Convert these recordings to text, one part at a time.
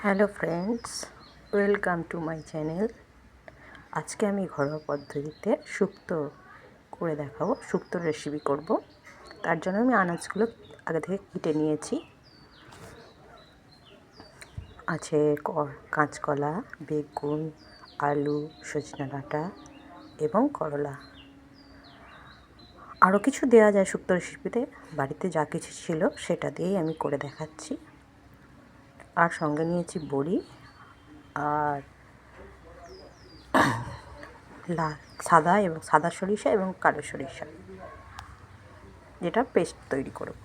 Hello friends, welcome to my channel. আজকে আমি ঘরোয়া পদ্ধতিতে শুক্তো করে দেখাবো। শুক্তোর রেসিপি করব। তার জন্য আমি আনাজগুলো আগে থেকে কেটে নিয়েছি। আছে কাঁচকলা, বেগুন, আলু, সজনে ডাঁটা এবং করলা। আরও কিছু দেওয়া যায় শুক্তো রেসিপিতে। বাড়িতে যা কিছু ছিল সেটা দিয়েই আমি করে দেখাচ্ছি। আর সঙ্গে নিয়েছি বড়ি আর সাদা সরিষা এবং কালো সরিষা, যেটা পেস্ট তৈরি করব।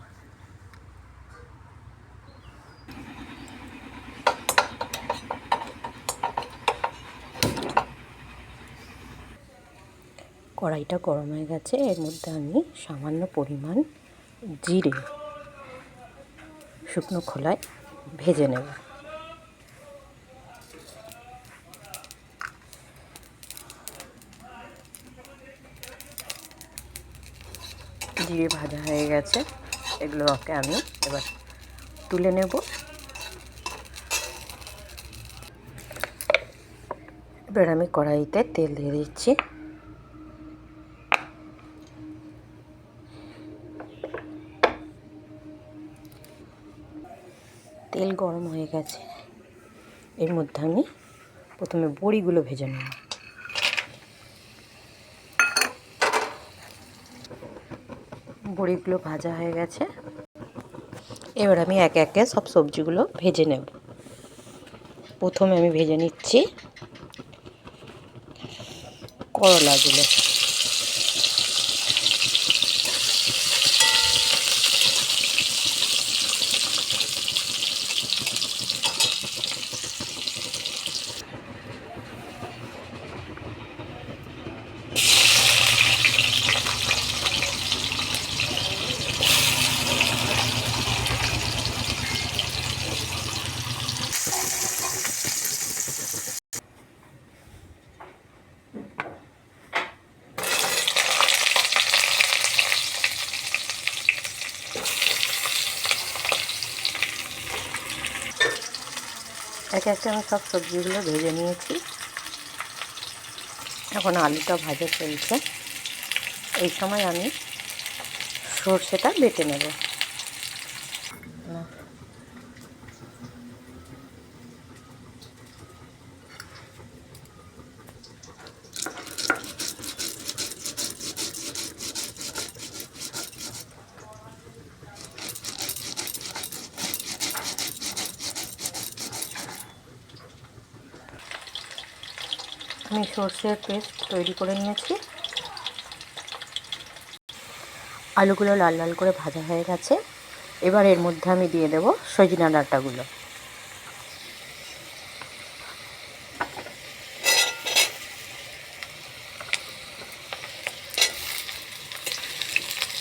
কড়াইটা গরম হয়ে গেছে। এর মধ্যে আমি সামান্য পরিমাণ জিরে শুকনো খোলায় ভেজে নেব। জিরে ভাজা হয়ে গেছে, এগুলোকে আমি এবার তুলে নেব। এবার আমি কড়াইতে তেল দিয়ে দিচ্ছি। তেল গরম হয়ে গেছে। এর মধ্যে আমি প্রথমে বড়িগুলো ভেজে নেব। বড়িগুলো ভাজা হয়ে গেছে। এবার আমি একে একে সব সবজিগুলো ভেজে নেব। প্রথমে আমি ভেজে নিচ্ছি করলাগুলো। একে একে আমি সব সবজিগুলো ভেজে নিয়েছি। এখন আলুটা ভাজা চলছে। এই সময় আমি সর্ষেটা বেটে নেব। আমি সর্ষের পেস্ট তৈরি করে নিয়েছি। আলুগুলো লাল লাল করে ভাজা হয়ে গেছে। এবার এর মধ্যে আমি দিয়ে দেব সজনে ডাঁটাগুলো।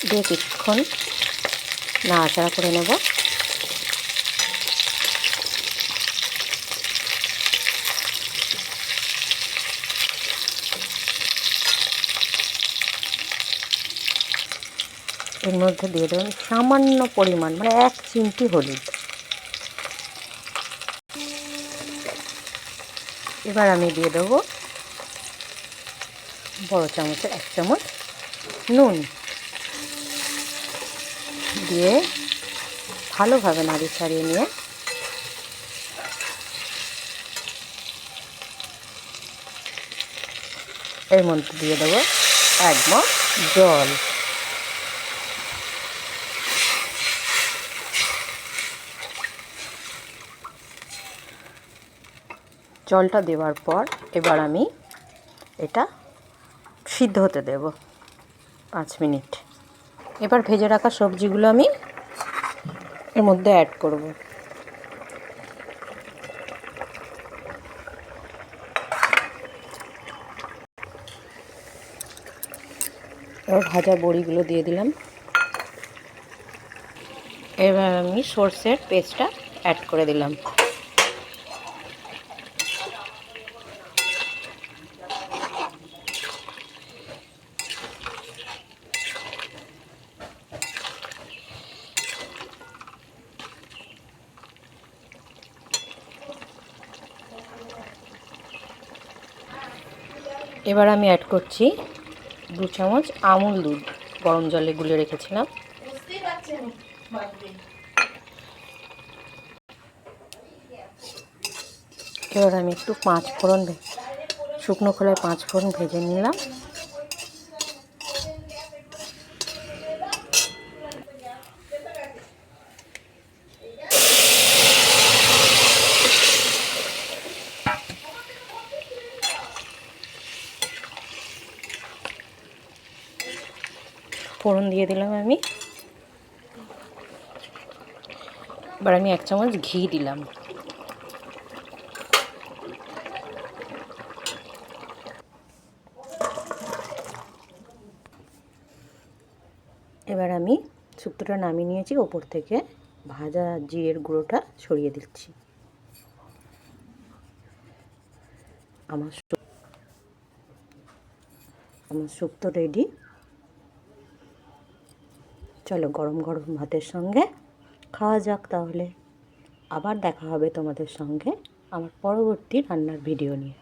দিয়ে কিছুক্ষণ নাড়াচাড়া করে নেব। এর মধ্যে দিয়ে দেবেন সামান্য পরিমাণ, মানে 1 চিমটি হলুদ। এবার আমি দিয়ে দেবো বড় চামচের 1 চামচ নুন। দিয়ে ভালোভাবে নাড়িয়ে ছাড়িয়ে নিয়ে এর মধ্যে দিয়ে দেবো 1 মগ জল। জলটা দেওয়ার পর এবার আমি এটা সিদ্ধ হতে দেব 5 মিনিট। এবার ভেজে রাখা সবজিগুলো আমি এর মধ্যে অ্যাড করব। এবার ভাজা বড়িগুলো দিয়ে দিলাম। এবার আমি সর্ষের পেস্টটা অ্যাড করে দিলাম। এবার আমি অ্যাড করছি 2 চামচ আমুল দুধ, গরম জলে গুলে রেখেছিলাম। এবার আমি একটু 5 ফোড়ন, শুকনো খোলায় 5 ফোড়ন ভেজে নিলাম। ফোড়ন দিয়ে দিলাম আমি। এবার আমি 1 চামচ ঘি দিলাম। এবার আমি শুক্তোটা নামিয়ে নিয়েছি, ওপর থেকে ভাজা জিরের গুঁড়োটা ছড়িয়ে দিচ্ছি। আমার শুক্তো রেডি। চলো গরম গরম ভাতের সঙ্গে খাওয়া যাক তাহলে। আবার দেখা হবে তোমাদের সঙ্গে আমার পরবর্তী রান্নার ভিডিও নিয়ে।